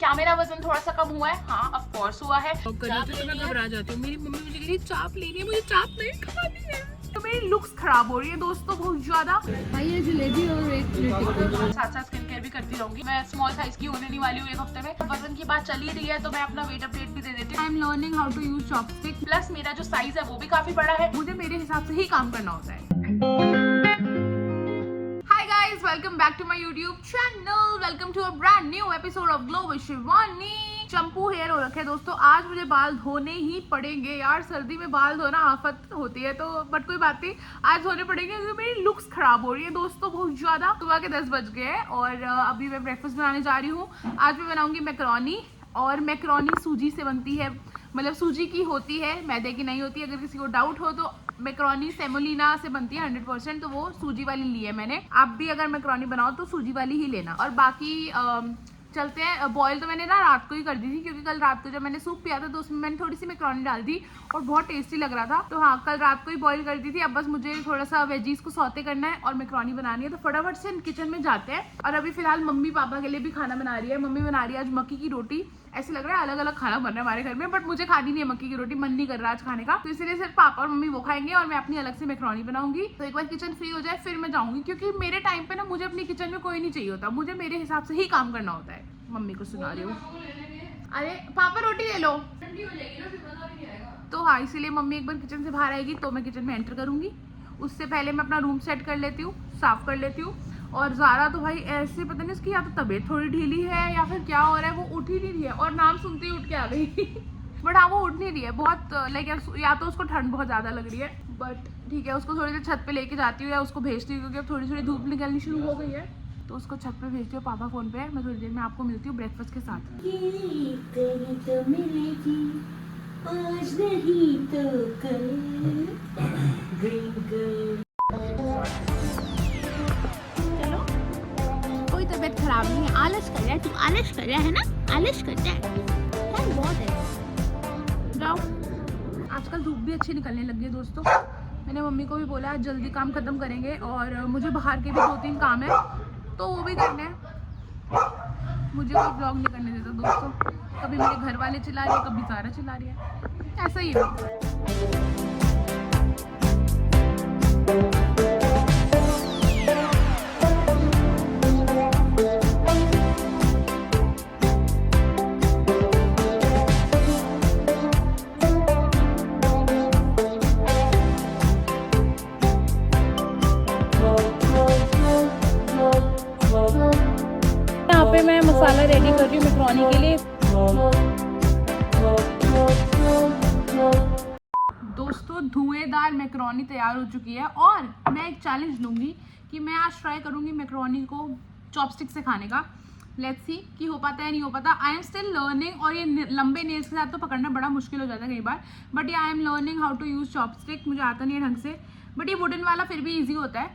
क्या मेरा वजन थोड़ा सा कम हुआ है? हाँ ऑफ कोर्स हुआ है। तो मैं घबरा जाती हूँ। मेरी मम्मी मुझे कह रही है चाप लेनी है, मुझे चाप नहीं खानी है। तो मेरी लुक्स खराब हो रही है दोस्तों बहुत ज्यादा। ये जलेबी और एक साथ साथ स्किन केयर भी करती रहूंगी। मैं स्मॉल साइज की होने नहीं वाली हूँ एक हफ्ते में। वजन की बात चली रही है तो मैं अपना वेट अपडेट भी दे देती हूँ। I am learning how to use chopstick. Plus मेरा जो साइज है वो भी काफी बड़ा है। मुझे मेरे हिसाब से ही काम करना होता है। Hi guys, welcome back to my YouTube channel. Welcome to a brand new episode of glow with Shivani. चंपू हेयर हो रखे दोस्तों। आज मुझे बाल धोने ही पड़ेंगे यार। सर्दी में बाल धोना आफत होती है तो बट कोई बात नहीं, आज धोने पड़ेंगे क्योंकि मेरी लुक्स खराब हो रही है दोस्तों बहुत ज्यादा। सुबह के 10 बज गए हैं और अभी मैं ब्रेकफास्ट बनाने जा रही हूँ। आज मैं बनाऊंगी मैकरोनी। और मैकरोनी सूजी से बनती है, मतलब सूजी की होती है, मैदे की नहीं होती। अगर किसी को डाउट हो तो मैकरोनी सेमोलिना से बनती है 100%, तो वो सूजी वाली ली है मैंने। आप भी अगर मैकरोनी बनाओ तो सूजी वाली ही लेना। और बाकी चलते हैं। बॉयल तो मैंने ना रात को ही कर दी थी क्योंकि कल रात को जब मैंने सूप पिया था तो उसमें मैंने थोड़ी सी मैकरोनी डाल दी और बहुत टेस्टी लग रहा था। तो हाँ, कल रात को ही बॉयल कर दी थी। अब बस मुझे थोड़ा सा वेजीज को सौते करना है और मैकरोनी बनानी है। तो फटाफट से किचन में जाते हैं। और अभी फिलहाल मम्मी पापा के लिए भी खाना बना रही है। मम्मी बना रही है आज मक्की की रोटी। ऐसे लग रहा है अलग अलग खाना बन रहा है हमारे घर में, बट मुझे खानी नहीं है मक्की की रोटी। मन नहीं कर रहा आज खाने का, तो इसलिए सिर्फ पापा और मम्मी वो खाएंगे और मैं अपनी अलग से मैकरोनी बनाऊंगी। तो एक बार किचन फ्री हो जाए फिर मैं जाऊंगी, क्योंकि मेरे टाइम पे ना मुझे अपनी किचन में कोई नहीं चाहिए होता। मुझे मेरे हिसाब से ही काम करना होता है। मम्मी को सुना रही हूँ। अरे पापा रोटी ले लो। तो हाँ, इसीलिए मम्मी एक बार किचन से बाहर आएगी तो मैं किचन में एंटर करूंगी। उससे पहले मैं अपना रूम सेट कर लेती हूँ, साफ कर लेती हूँ। और ज़ारा तो भाई ऐसे पता नहीं उसकी या तो तबीयत थोड़ी ढीली है या फिर क्या हो रहा है, वो उठ ही नहीं रही है। और नाम सुनते ही उठ के आ गई बट हाँ, वो उठ नहीं रही है बहुत, लाइक या तो उसको ठंड बहुत ज़्यादा लग रही है। बट ठीक है, उसको थोड़ी देर छत पे लेके जाती हूँ या उसको भेजती हूँ क्योंकि अब थोड़ी थोड़ी धूप निकलनी शुरू हो गई है। तो उसको छत पे भेजती हूँ। पापा फ़ोन पे है। मैं थोड़ी देर में आपको मिलती हूँ ब्रेकफास्ट के साथ। तो मिलेगी आज नहीं तो कल। चलो, कोई तबीयत खराब नहीं है। आलस कर रहा है, तू आलस कर रहा है ना, आलस कर रहा है यार, बहुत है। जाओ। आजकल धूप भी अच्छी निकलने लगी है दोस्तों। मैंने मम्मी को भी बोला आज जल्दी काम खत्म करेंगे और मुझे बाहर के भी 2-3 काम है तो वो भी करने हैं। मुझे कोई ब्लॉग नहीं करने देता दोस्तों। कभी मेरे घर वाले चिल्ला रहे हैं, कभी ज़ारा चिल्ला रही है, ऐसा ही है। यहाँ पे मैं मसाला रेडी कर रही हूँ मैकरोनी के लिए। दोस्तों धुएंदार मैकरोनी तैयार हो चुकी है और मैं एक चैलेंज लूँगी कि मैं आज ट्राई करूँगी मैकरोनी को चॉपस्टिक से खाने का। लेट्स सी कि हो पाता है नहीं हो पाता। I am still learning. और ये लंबे नेल्स के साथ तो पकड़ना बड़ा मुश्किल हो जाता है कई बार, बट ये I am learning how to use chopstick. मुझे आता नहीं है ढंग से, बट ये वुडन वाला फिर भी ईजी होता है।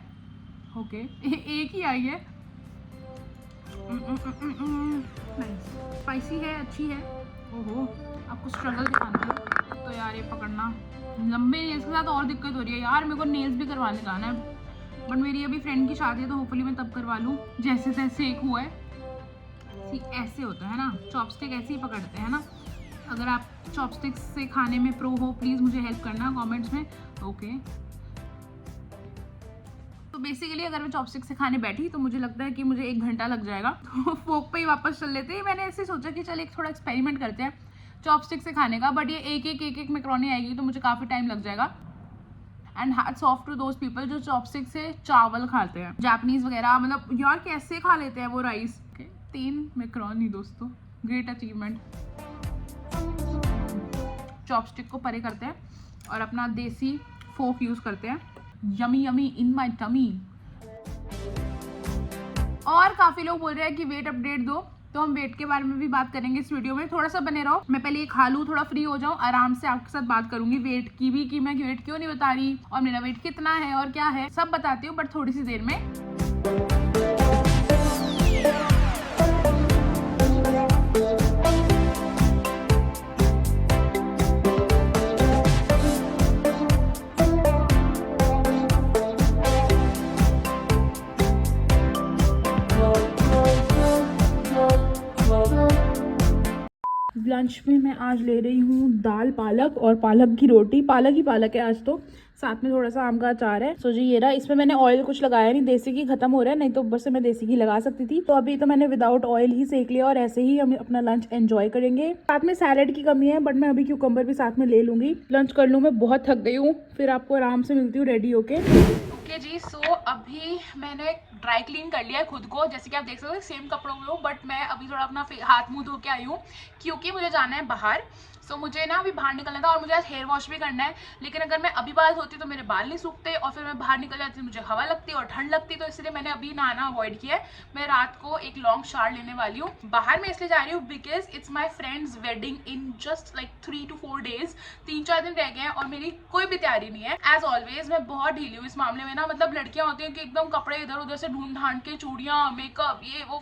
ओके एक ही आई है। स्पाइसी है, अच्छी है। ओहो, आपको स्ट्रगल दिखाना है तो यार ये पकड़ना लंबे नेल्स के साथ और दिक्कत हो रही है यार। मेरे को नेल्स भी करवाने जाना है, बट मेरी अभी फ्रेंड की शादी है तो होपफुली मैं तब करवा लूँ। जैसे तैसे एक हुआ है। ऐसे होता है ना, चॉपस्टिक ऐसे ही पकड़ते हैं ना। अगर आप चॉपस्टिक से खाने में प्रो हो प्लीज़ मुझे हेल्प करना कमेंट्स में। ओके, तो बेसिकली अगर मैं चॉपस्टिक से खाने बैठी तो मुझे लगता है कि मुझे 1 घंटा लग जाएगा। तो फोक पे ही वापस चल लेते हैं। मैंने ऐसे सोचा कि चल एक थोड़ा एक्सपेरिमेंट करते हैं चॉपस्टिक से खाने का, बट ये एक मैकरोनी आएगी तो मुझे काफ़ी टाइम लग जाएगा। And hats off to those people जो चॉपस्टिक से चावल खाते हैं, जापानीज वगैरह। मतलब यार कैसे खा लेते हैं वो राइस। 3 मैकरोनी दोस्तों, ग्रेट अचीवमेंट। चॉपस्टिक को परे करते हैं और अपना देसी फोक यूज़ करते हैं। Yummy yummy in my tummy. और काफ़ी लोग बोल रहे हैं कि वेट अपडेट दो, तो हम वेट के बारे में भी बात करेंगे इस वीडियो में। थोड़ा सा बने रहो। मैं पहले ये खा लूँ, थोड़ा फ्री हो जाऊँ, आराम से आपके साथ बात करूंगी वेट की भी, कि मैं वेट क्यों नहीं बता रही और मेरा वेट कितना है और क्या है, सब बताती हूँ बट थोड़ी सी देर में। लंच में मैं आज ले रही हूँ दाल पालक और पालक की रोटी। पालक ही पालक है आज तो, साथ में थोड़ा सा आम का अचार है। सो जी ये रहा। इसमें मैंने ऑयल कुछ लगाया नहीं, देसी घी खत्म हो रहा है, नहीं तो ऊपर से मैं देसी घी लगा सकती थी। तो अभी तो मैंने विदाउट ऑयल ही सेक लिया और ऐसे ही हम अपना लंच एंजॉय करेंगे। साथ में सैलेड की कमी है, बट मैं अभी क्यूकम्बर भी साथ में ले लूंगी। लंच कर लूँ, मैं बहुत थक गई हूँ। फिर आपको आराम से मिलती हूँ रेडी होके। ओके जी, सो अभी मैंने ड्राई क्लीन कर लिया है खुद को, जैसे कि आप देख सकते हो सेम कपड़ों में हूँ, बट मैं अभी थोड़ा अपना हाथ मुंह धो के आई हूँ क्योंकि मुझे जाना है बाहर। सो मुझे ना अभी बाहर निकलना था और मुझे आज हेयर वॉश भी करना है, लेकिन अगर मैं अभी बाल धोती तो मेरे बाल नहीं सूखते और फिर मैं बाहर निकल जाती मुझे हवा लगती और ठंड लगती, तो इसलिए मैंने अभी नहाना अवॉइड किया है। मैं रात को एक लॉन्ग शावर लेने वाली हूँ। बाहर मैं इसलिए जा रही हूँ because it's my friend's wedding in just like 3 to 4 days। 3-4 दिन रह गए हैं और मेरी कोई भी तैयारी नहीं है। एज ऑलवेज मैं बहुत ढीली हूँ इस मामले में ना, मतलब लड़कियां होती हैं कि एकदम कपड़े इधर उधर से ढूंढ ढांड के, चूड़ियाँ, मेकअप, ये वो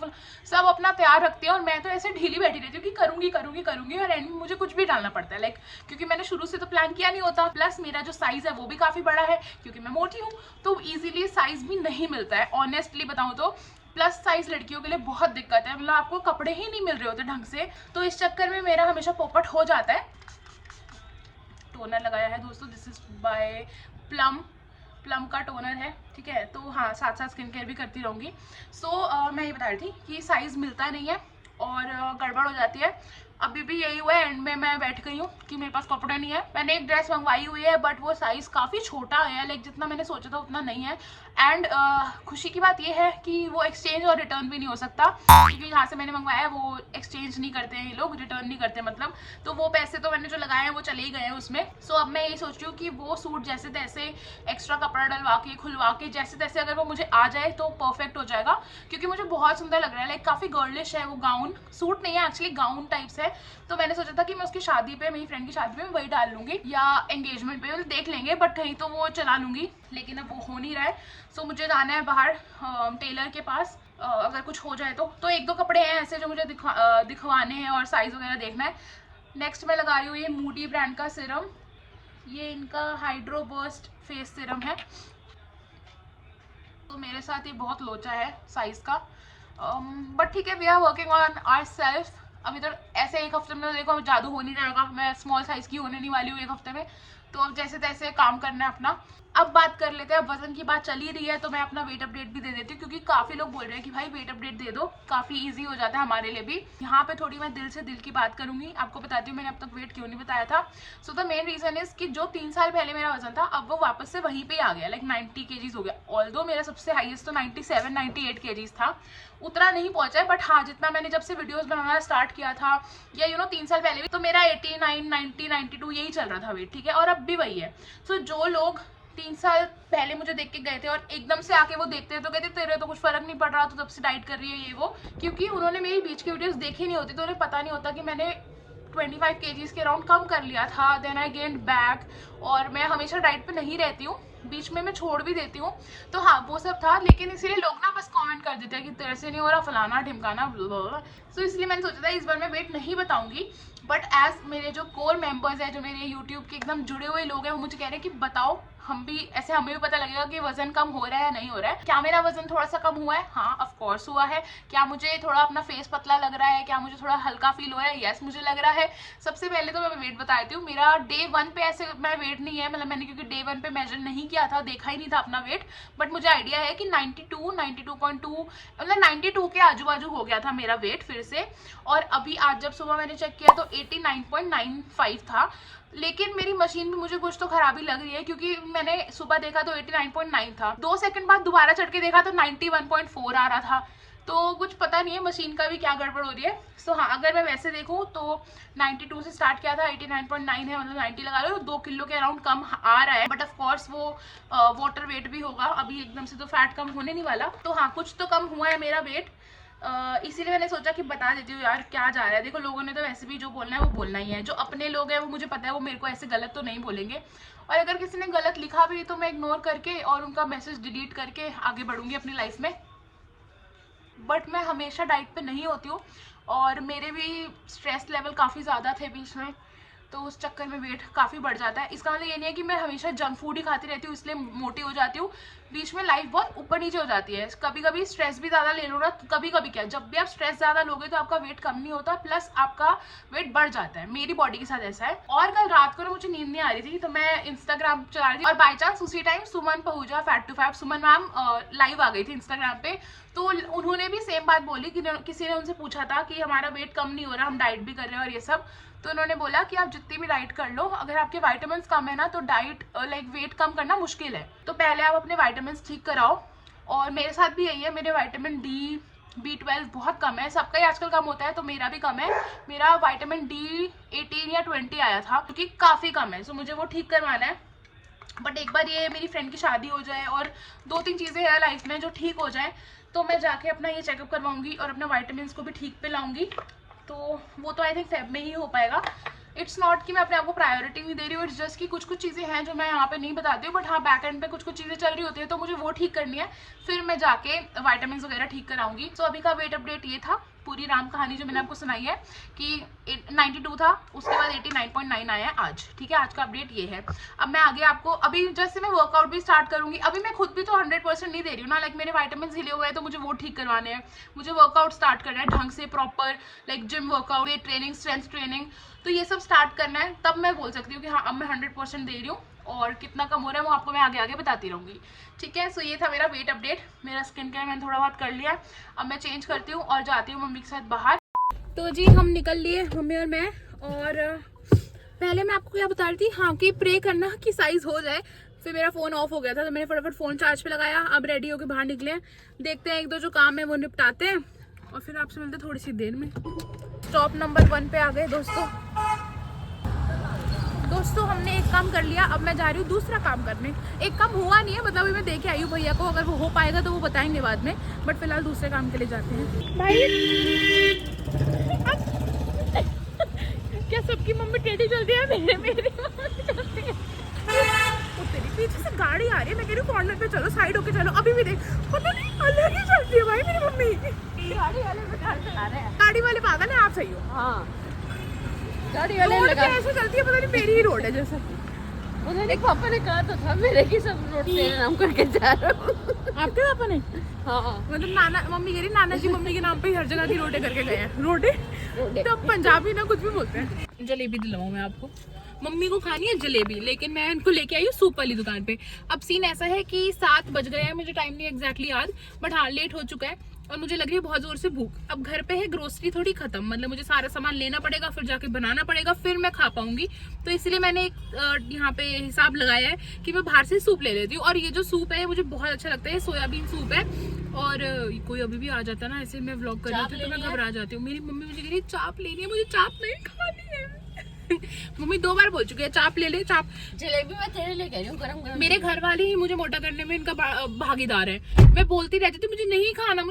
सब अपना तैयार रखती है और मैं तो ऐसे ढीली बैठी रहती हूँ कि करूंगी करूंगी करूंगी और एंड में मुझे कुछ भी डालना पड़ता है, लाइक क्योंकि मैंने शुरू से तो प्लान किया नहीं होता। प्लस मेरा जो साइज है वो भी काफी बड़ा है क्योंकि मैं मोटी हूँ, तो इजीली साइज भी नहीं मिलता है। ऑनेस्टली बताऊँ तो प्लस साइज लड़कियों के लिए बहुत दिक्कत है, मतलब आपको कपड़े ही नहीं मिल रहे होते ढंग से, तो इस चक्कर में मेरा हमेशा पोपट हो जाता है। टोनर लगाया है दोस्तों, दिस इज बाय प्लम का टोनर है, ठीक है। तो हाँ, साथ साथ स्किन केयर भी करती रहूँगी। सो मैं ये बता रही थी कि साइज़ मिलता नहीं है और गड़बड़ हो जाती है। अभी भी यही हुआ है, एंड में मैं बैठ गई हूँ कि मेरे पास कपड़े नहीं है। मैंने एक ड्रेस मंगवाई हुई है बट वो साइज़ काफ़ी छोटा है, लाइक जितना मैंने सोचा था उतना नहीं है। एंड खुशी की बात ये है कि वो एक्सचेंज और रिटर्न भी नहीं हो सकता क्योंकि जहाँ से मैंने मंगवाया है वो एक्सचेंज नहीं करते हैं ये लोग, रिटर्न नहीं करते मतलब। तो वो पैसे तो मैंने जो लगाए हैं वो चले ही गए हैं उसमें। सो अब मैं ये सोच रही हूँ कि वो सूट जैसे तैसे एक्स्ट्रा कपड़ा डलवा के खुलवा के जैसे तैसे अगर वो मुझे आ जाए तो परफेक्ट हो जाएगा, क्योंकि मुझे बहुत सुंदर लग रहा है, लाइक काफ़ी गर्लिश है वो गाउन। सूट नहीं है एक्चुअली, गाउन टाइप्स है। तो मैंने सोचा था कि मैं उसकी शादी पे, मेरी फ्रेंड की शादी पे वही डाल लूंगी या एंगेजमेंट पे, देख लेंगे, बट कहीं तो वो चला लूंगी, लेकिन अब वो हो नहीं रहा है। सो मुझे जाना है बाहर टेलर के पास, अगर कुछ हो जाए तो 1-2 कपड़े हैं ऐसे जो मुझे दिखवाने हैं और साइज वगैरह देखना है। नेक्स्ट मैं लगा रही हूँ ये मूडी ब्रांड का सिरम, ये इनका हाइड्रो बर्स्ट फेस सिरम है। तो मेरे साथ ये बहुत लोचा है साइज का, बट ठीक है, we are working on our self. अभी तो ऐसे एक हफ्ते में तो देखो जादू हो नहीं जाएगा, मैं स्मॉल साइज की होने नहीं वाली हूँ एक हफ्ते में, तो अब जैसे तैसे काम करना है अपना। अब बात कर लेते हैं, वजन की बात चल ही रही है तो मैं अपना वेट अपडेट भी दे देती हूँ क्योंकि काफ़ी लोग बोल रहे हैं कि भाई वेट अपडेट दे दो, काफ़ी इजी हो जाता है हमारे लिए भी। यहाँ पे थोड़ी मैं दिल से दिल की बात करूंगी, आपको बताती हूँ मैंने अब तक वेट क्यों नहीं बताया था। So the main reason is कि जो 3 साल पहले मेरा वजन था अब वो वापस से वहीं पे आ गया, लाइक 90 kgs हो गया। ऑल्दो मेरा सबसे हाईएस्ट तो 97-98 kgs था, उतना नहीं पहुंचा है, बट हाँ जितना मैंने जब से वीडियोस बनाना स्टार्ट किया था या 3 साल पहले भी, तो मेरा 89, 90, 92 यही चल रहा था वेट, ठीक है, और अब भी वही है। सो जो लोग 3 साल पहले मुझे देख के गए थे और एकदम से आके वो देखते हैं तो कहते तेरे तो कुछ फर्क नहीं पड़ रहा, तो तब से डाइट कर रही है ये वो, क्योंकि उन्होंने मेरी बीच की वीडियोस देखी नहीं होती तो उन्हें पता नहीं होता कि मैंने 25 kgs के अराउंड कम कर लिया था, देन आई गेन्ड बैक। और मैं हमेशा डाइट पे नहीं रहती हूँ, बीच में मैं छोड़ भी देती हूँ, तो हाँ वो सब था। लेकिन इसीलिए लोग ना बस कमेंट कर देते हैं कि तेरे से नहीं हो रहा, फलाना ढिमकाना। सो इसलिए मैंने सोचा था इस बार मैं वेट नहीं बताऊंगी, बट एज मेरे जो कोर मेंबर्स हैं, जो मेरे यूट्यूब के एकदम जुड़े हुए लोग हैं, वो मुझे कह रहे हैं कि बताओ, हम भी ऐसे, हमें भी पता लगेगा कि वजन कम हो रहा है या नहीं हो रहा है। क्या मेरा वजन थोड़ा सा कम हुआ है? हाँ ऑफ कोर्स हुआ है। क्या मुझे थोड़ा अपना फेस पतला लग रहा है? क्या मुझे थोड़ा हल्का फील हो रहा है? यस मुझे लग रहा है। सबसे पहले तो मैं वेट बता देती हूँ, मेरा डे 1 पे ऐसे मैं वेट नहीं है, मतलब मैंने क्योंकि डे 1 पे मेजर नहीं किया था, देखा ही नहीं था अपना वेट, बट मुझे आइडिया है कि 92, 92.2, मतलब 92 के आजू बाजू हो गया था मेरा वेट फिर से। और अभी आज जब सुबह मैंने चेक किया तो 89.95 था, लेकिन मेरी मशीन में मुझे कुछ तो खराबी लग रही है क्योंकि मैंने सुबह देखा तो 89.9 था, 2 सेकंड बाद दोबारा चढ़ के देखा तो 91.4 आ रहा था, तो कुछ पता नहीं है मशीन का भी क्या गड़बड़ हो रही है। सो हाँ, अगर मैं वैसे देखूँ तो 92 से स्टार्ट किया था, 89.9 है, मतलब 90 लगा लो, 2 किलो के अराउंड कम आ रहा है, बट ऑफ कोर्स वो वाटर वेट भी होगा, अभी एकदम से तो फैट कम होने नहीं वाला। तो हाँ कुछ तो कम हुआ है मेरा वेट, इसीलिए मैंने सोचा कि बता देती हूँ यार क्या जा रहा है। देखो लोगों ने तो वैसे भी जो बोलना है वो बोलना ही है, जो अपने लोग हैं वो मुझे पता है वो मेरे को ऐसे गलत तो नहीं बोलेंगे, और अगर किसी ने गलत लिखा भी तो मैं इग्नोर करके और उनका मैसेज डिलीट करके आगे बढ़ूंगी अपनी लाइफ में। बट मैं हमेशा डाइट पे नहीं होती हूँ और मेरे भी स्ट्रेस लेवल काफ़ी ज़्यादा थे बीच में, तो उस चक्कर में वेट काफ़ी बढ़ जाता है। इसका मतलब ये नहीं है कि मैं हमेशा जंक फूड ही खाती रहती हूँ इसलिए मोटी हो जाती हूँ, बीच में लाइफ बहुत ऊपर नीचे हो जाती है। कभी कभी स्ट्रेस भी ज़्यादा ले लो ना, कभी कभी क्या, जब भी आप स्ट्रेस ज़्यादा लोगे तो आपका वेट कम नहीं होता, प्लस आपका वेट बढ़ जाता है। मेरी बॉडी के साथ ऐसा है। और कल रात को ना मुझे नींद नहीं आ रही थी, तो मैं इंस्टाग्राम चला रही थी और बाई चांस उसी टाइम सुमन पहुंचा, face to face Suman ma'am live आ गई थी इंस्टाग्राम पे। तो उन्होंने भी सेम बात बोली कि किसी ने उनसे पूछा था कि हमारा वेट कम नहीं हो रहा, हम डाइट भी कर रहे हैं और ये सब। तो उन्होंने बोला कि आप जितनी भी डाइट कर लो, अगर आपके विटामिन्स कम है ना तो डाइट लाइक वेट कम करना मुश्किल है। तो पहले आप अपने विटामिन्स ठीक कराओ। और मेरे साथ भी यही है, मेरे विटामिन डी B12 बहुत कम है, सबका ही आजकल कम होता है, तो मेरा भी कम है। मेरा विटामिन डी 18 या 20 आया था, क्योंकि काफ़ी कम है, सो मुझे वो ठीक करवाना है। बट एक बार ये मेरी फ्रेंड की शादी हो जाए और 2-3 चीज़ें हैं लाइफ में जो ठीक हो जाए, तो मैं जाके अपना ये चेकअप करवाऊंगी और अपने विटामिन्स को भी ठीक पे लाऊंगी। तो वो तो आई थिंक फेब में ही हो पाएगा। इट्स नॉट कि मैं अपने आप को प्रायोरिटी नहीं दे रही हूँ, इट्स जस्ट कि कुछ कुछ चीज़ें हैं जो मैं यहाँ पे नहीं बताती हूँ, बट हाँ बैक एंड पे कुछ कुछ चीज़ें चल रही होती है, तो मुझे वो ठीक करनी है, फिर मैं जाके विटामिन्स वगैरह ठीक कराऊंगी। सो अभी का वेट अपडेट ये था, पूरी राम कहानी जो मैंने आपको सुनाई है कि 92 था, उसके बाद 89.9 आया है आज। ठीक है, आज का अपडेट ये है। अब मैं आगे आपको, अभी जैसे मैं वर्कआउट भी स्टार्ट करूंगी, अभी मैं खुद भी तो 100% नहीं दे रही हूँ ना, लाइक मेरे विटामिन हिले हुए हैं तो मुझे वो ठीक करवाने हैं, मुझे वर्कआउट स्टार्ट करना है ढंग से, proper like gym workout, weight training, strength training, तो ये सब स्टार्ट करना है, तब मैं बोल सकती हूँ कि हाँ अब मैं 100% दे रही हूँ। और कितना कम हो रहा है वो आपको मैं आगे आगे बताती रहूँगी। ठीक है, सो ये था मेरा वेट अपडेट। मेरा स्किन केयर मैंने थोड़ा बहुत कर लिया, अब मैं चेंज करती हूँ और जाती हूँ मम्मी के साथ बाहर। तो जी हम निकल लिए, मम्मी और मैं। और पहले मैं आपको क्या बता रही थी, हाँ कि प्रे करना कि साइज हो जाए। फिर मेरा फ़ोन ऑफ हो गया था, तो मैंने फटाफट फ़ोन चार्ज पे लगाया। अब रेडी होकर बाहर निकले, देखते हैं एक दो जो काम है वो निपटाते हैं और फिर आपसे मिलते हैं थोड़ी सी देर में। स्टॉप नंबर 1 पे आ गए दोस्तों हमने एक काम कर लिया, अब मैं जा रही हूँ दूसरा काम करने। एक काम हुआ नहीं है, मतलब अभी मैं देख के आई हूँ भैया को, अगर वो हो पाएगा तो वो बताएंगे बाद में, बट फिलहाल दूसरे काम के लिए जाते हैं। भाई क्या सबकी मम्मी टेढ़ी चलती है, मेरी मम्मी चलती है। वो तेरी पीछे से गाड़ी आ रही है, मैं कह रही हूँ कॉर्नर पे चलो, साइड होके चलो, अभी भी देख, पता नहीं अलग ही चलती है भाई मेरी मम्मी। गाड़ी वाले चला रहे हैं, गाड़ी वाले पागल है, आप सही हो। हाँ, गाड़ी वाले ऐसे चलती है, पता नहीं मेरी ही रोड है जैसा। उन्होंने पापा ने कहा तो था मेरे की सब रोड तेरे नाम करके जा रहा हूँ। आपके पापा ने? हाँ, मतलब नाना मम्मी कह रही, नाना जी मम्मी के नाम पे हर जगह की रोडे करके गए हैं। रोडे तो पंजाबी ना कुछ भी बोलते हैं। जलेबी दिलाऊं मैं आपको, मम्मी को खानी है जलेबी, लेकिन मैं इनको लेके आई हूँ सूप वाली दुकान पे। अब सीन ऐसा है कि 7 बज गए हैं, मुझे टाइम नहीं एग्जैक्टली याद, बट हाँ लेट हो चुका है और मुझे लग रही है बहुत जोर से भूख। अब घर पे है ग्रोसरी थोड़ी खत्म, मतलब मुझे सारा सामान लेना पड़ेगा, फिर जाके बनाना पड़ेगा, फिर मैं खा पाऊंगी। तो इसलिए मैंने एक यहाँ पे हिसाब लगाया है कि मैं बाहर से सूप ले लेती हूँ। और ये जो सूप है मुझे बहुत अच्छा लगता है, सोयाबीन सूप है। और कोई अभी भी आ जाता है ना, ऐसे मैं व्लॉग कर रही हूँ तो मैं घबरा जाती हूँ। मेरी मम्मी मुझे कह रही है चाप लेनी है, मुझे चाप नहीं खानी है। मम्मी 2 बार बोल चुकी है चाप ले ले, चाप। जलेबी मैं तेरे लिए कह रही हूँ, गरम। मेरे घर वाले ही मुझे मोटा करने में इनका भागीदार है। मैं बोलती रहती थी मुझे नहीं खाना,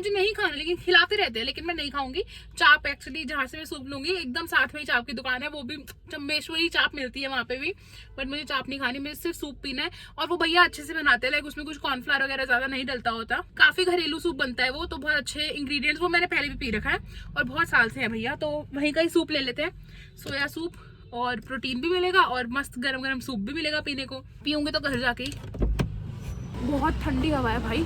लेकिन खिलाते रहते हैं, लेकिन मैं नहीं खाऊंगी चाप। एक्चुअली जहाँ से मैं सूप लूंगी एकदम साथ में ही चाप की दुकान है, वो भी चम्बेश्वरी चाप मिलती है वहाँ पे भी, बट मुझे चाप नहीं खानी, मुझे सिर्फ सूप पीना है। और वो भैया अच्छे से बनाते हैं, लाइक उसमें कुछ कॉर्नफ्लावर वगैरह ज्यादा नहीं डलता होता, काफी घरेलू सूप बनता है वो, तो बहुत अच्छे इंग्रेडिएंट्स, वो मैंने पहले भी पी रखा है और बहुत साल से है भैया, तो वहीं का ही सूप ले लेते हैं। सोया सूप, और प्रोटीन भी मिलेगा और मस्त गरम गरम सूप भी मिलेगा पीने को। पीऊंगी तो घर जाके ही। बहुत ठंडी हवा है भाई,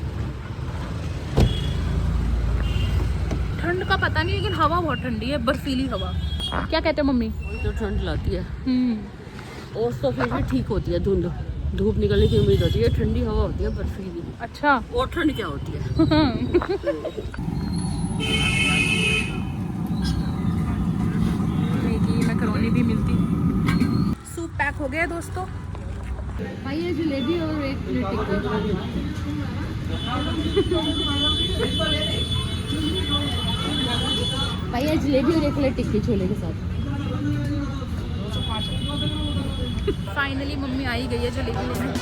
ठंड का पता नहीं, लेकिन हवा बहुत ठंडी है, बर्फीली हवा। क्या कहते हो मम्मी? तो ठंड लाती है और तो फिर भी ठीक होती है, धूप निकलने की उम्मीद होती है, ठंडी हवा होती है बर्फीली। अच्छा, और ठंड क्या होती है? मैकरोनी भी मिलती। सूप पैक हो गया दोस्तों। भाई ये जलेबी और एक प्लेट टिक्की। भाई ये जलेबी और एक प्लेट टिक्की छोले के साथ। फाइनली मम्मी आई गई है जलेबी लेने।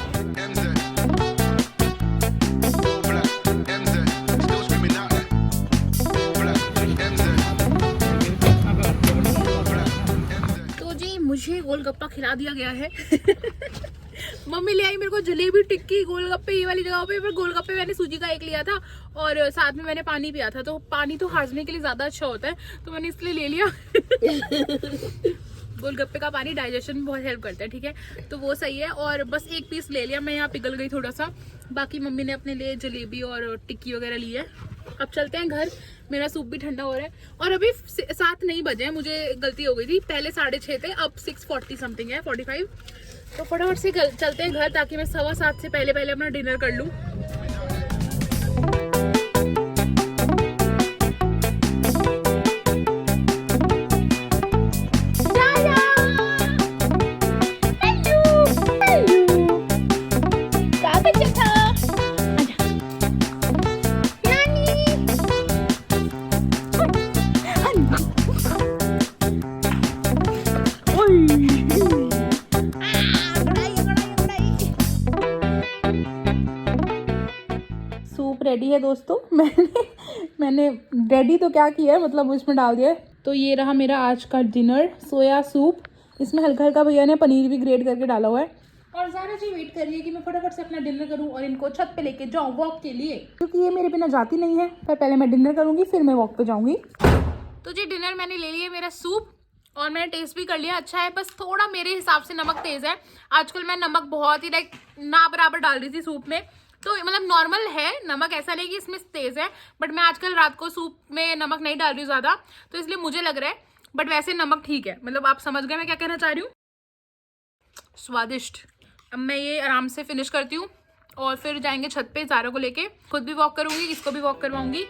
मुझे गोलगप्पा खिला दिया गया है। मम्मी ले आई मेरे को जलेबी, टिक्की, गोलगप्पे, ये वाली जगह पे। पर गोलगप्पे मैंने सूजी का एक लिया था और साथ में मैंने पानी पिया था, तो पानी तो हाजमे के लिए ज्यादा अच्छा होता है, तो मैंने इसलिए ले लिया। गोलगप्पे का पानी डाइजेशन में बहुत हेल्प करता है, ठीक है, तो वो सही है। और बस एक पीस ले लिया मैं, यहाँ पिघल गई थोड़ा सा। बाकी मम्मी ने अपने लिए जलेबी और टिक्की वगैरह ली है। अब चलते हैं घर, मेरा सूप भी ठंडा हो रहा है। और अभी 7 नहीं बजे हैं, मुझे गलती हो गई थी, पहले 6:30 थे, अब 6:40 समथिंग है, 45। तो फटाफट से चलते हैं घर, ताकि मैं 7:15 से पहले पहले अपना डिनर कर लूँ। सूप रेडी है दोस्तों। मैंने रेडी तो क्या किया है, मतलब उसमें डाल दिया है। तो ये रहा मेरा आज का डिनर, सोया सूप। इसमें हल्का हल्का भैया ने पनीर भी ग्रेट करके डाला हुआ है। और ज़ारा जी वेट कर रही है कि मैं फटाफट से अपना डिनर करूं और इनको छत पे लेके जाऊं वॉक के लिए, क्योंकि ये मेरे बिना जाती नहीं है। पर पहले मैं डिनर करूंगी, फिर मैं वॉक पे जाऊंगी। तो जी डिनर मैंने ले लिया मेरा सूप, और मैंने टेस्ट भी कर लिया, अच्छा है। बस थोड़ा मेरे हिसाब से नमक तेज है। आजकल मैं नमक बहुत ही लाइक ना बराबर डाल रही थी सूप में, तो मतलब नॉर्मल है नमक, ऐसा नहीं कि इसमें तेज है। बट मैं आजकल रात को सूप में नमक नहीं डाल रही हूँ ज़्यादा, तो इसलिए मुझे लग रहा है। बट वैसे नमक ठीक है, मतलब आप समझ गए मैं क्या कहना चाह रही हूँ। स्वादिष्ट। अब मैं ये आराम से फिनिश करती हूँ और फिर जाएंगे छत पे ज़ारा को लेके। खुद भी वॉक करूँगी, इसको भी वॉक करवाऊँगी।